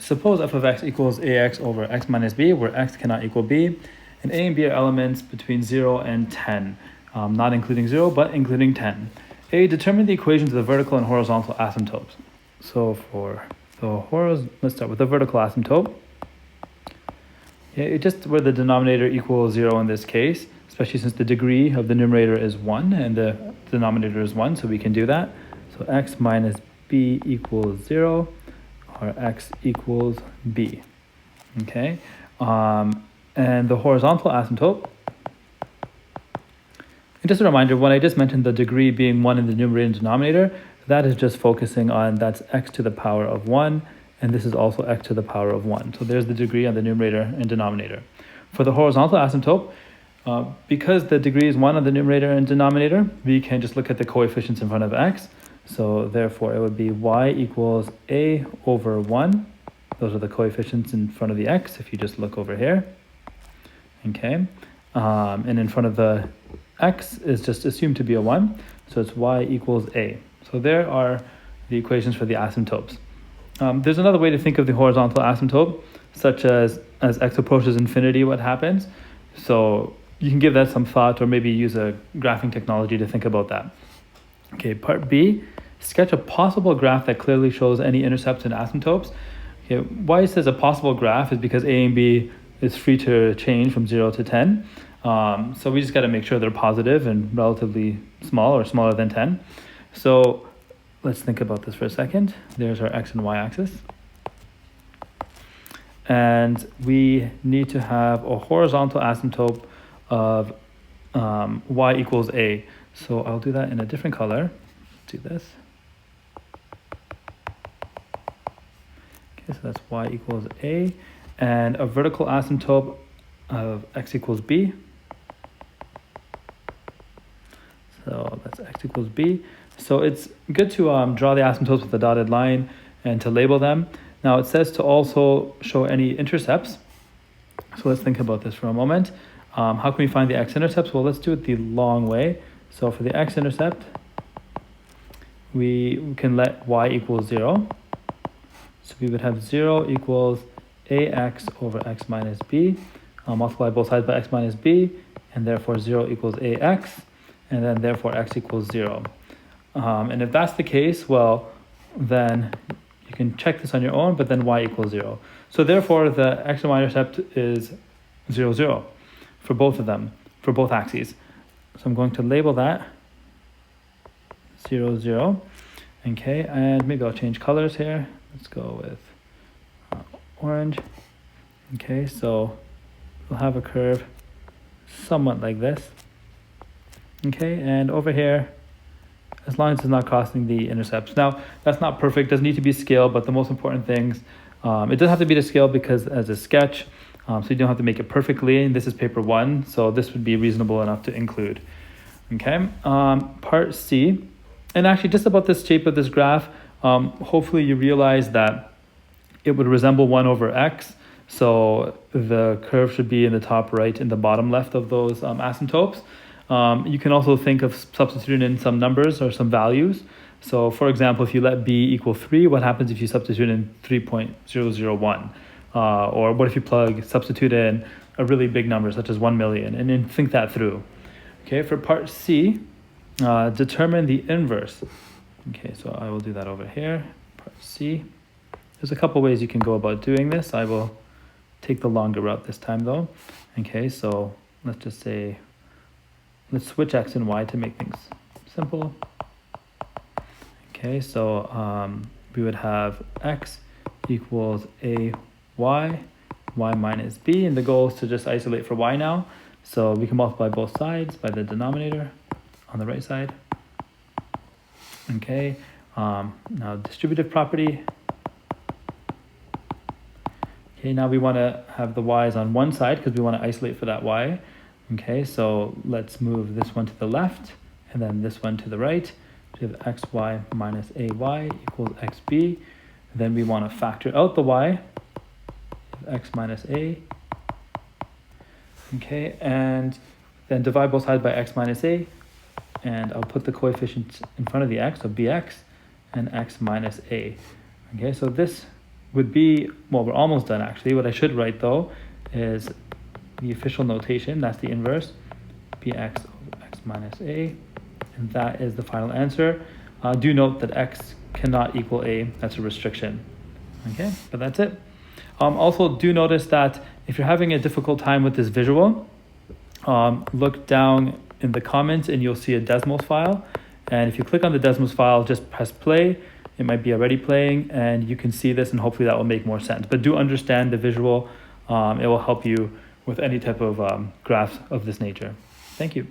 Suppose f of x equals ax over x minus b, where x cannot equal b, and a and b are elements between 0 and 10, not including 0, but including 10. A, determine the equations of the vertical and horizontal asymptotes. So for the let's start with the vertical asymptote. Okay, just where the denominator equals 0 in this case, especially since the degree of the numerator is 1 and the denominator is 1, so we can do that. So x minus b equals 0, or x equals b. Okay, and the horizontal asymptote. And just a reminder, when I just mentioned the degree being 1 in the numerator and denominator, that is just focusing on that's x to the power of 1, and this is also x to the power of 1. So there's the degree on the numerator and denominator. For the horizontal asymptote, because the degree is 1 on the numerator and denominator, we can just look at the coefficients in front of x. So therefore it would be y equals a over 1. Those are the coefficients in front of the x if you just look over here. Okay, and in front of the x is just assumed to be a 1, so it's y equals a. So there are the equations for the asymptotes. There's another way to think of the horizontal asymptote, such as x approaches infinity, what happens? So you can give that some thought, or maybe use a graphing technology to think about that. Okay, part B, sketch a possible graph that clearly shows any intercepts and asymptotes. Okay, why it says a possible graph is because A and B is free to change from 0 to 10. So we just got to make sure they're positive and relatively small or smaller than 10. So let's think about this for a second. There's our x and y axis. And we need to have a horizontal asymptote of y equals a. So I'll do that in a different color. Let's do this. Okay, so that's y equals a. And a vertical asymptote of x equals b. So that's x equals b. So it's good to draw the asymptotes with a dotted line and to label them. Now it says to also show any intercepts. So let's think about this for a moment. How can we find the x-intercepts? Well, let's do it the long way. So for the x-intercept, we can let y equal 0. So we would have 0 equals ax over x minus b. Multiply both sides by x minus b, and therefore 0 equals ax, and then therefore x equals 0. And if that's the case, well, then you can check this on your own, but then y equals 0. So therefore the x and y intercept is 0, 0 for both of them, for both axes. So I'm going to label that 0, 0. Okay, and maybe I'll change colors here. Let's go with orange. Okay, so we'll have a curve somewhat like this. Okay, and over here, as long as it's not crossing the intercepts. Now, that's not perfect, doesn't need to be scaled, but the most important things, it does have to be to scale because as a sketch, so you don't have to make it perfectly. And this is paper 1, so this would be reasonable enough to include. Okay, part C, and actually just about this shape of this graph, hopefully you realize that it would resemble 1 over x. So the curve should be in the top right and the bottom left of those asymptotes. You can also think of substituting in some numbers or some values. So for example, if you let b equal 3, what happens if you substitute in 3.001? Or what if you substitute in a really big number such as 1 million, and then think that through. Okay, for part C, determine the inverse. Okay, so I will do that over here, part C. There's a couple ways you can go about doing this. I will take the longer route this time though. Okay, so let's just say, let's switch x and y to make things simple. Okay, so we would have x equals a y minus b, and the goal is to just isolate for y now. So we can multiply both sides by the denominator on the right side. Okay, now distributive property. Okay, now we want to have the y's on one side because we want to isolate for that y. Okay, so let's move this one to the left and then this one to the right. We have xy minus ay equals xb. Then we want to factor out the y, x minus a. Okay, and then divide both sides by x minus a. And I'll put the coefficients in front of the x, so bx and x minus a. Okay, so this would be, well, we're almost done actually. What I should write though is the official notation, that's the inverse, bx of x minus a, and that is the final answer. Do note that x cannot equal a, that's a restriction. Okay, but that's it. Also, do notice that if you're having a difficult time with this visual, look down in the comments and you'll see a Desmos file. And if you click on the Desmos file, just press play. It might be already playing and you can see this, and hopefully that will make more sense. But do understand the visual. It will help you with any type of graphs of this nature. Thank you.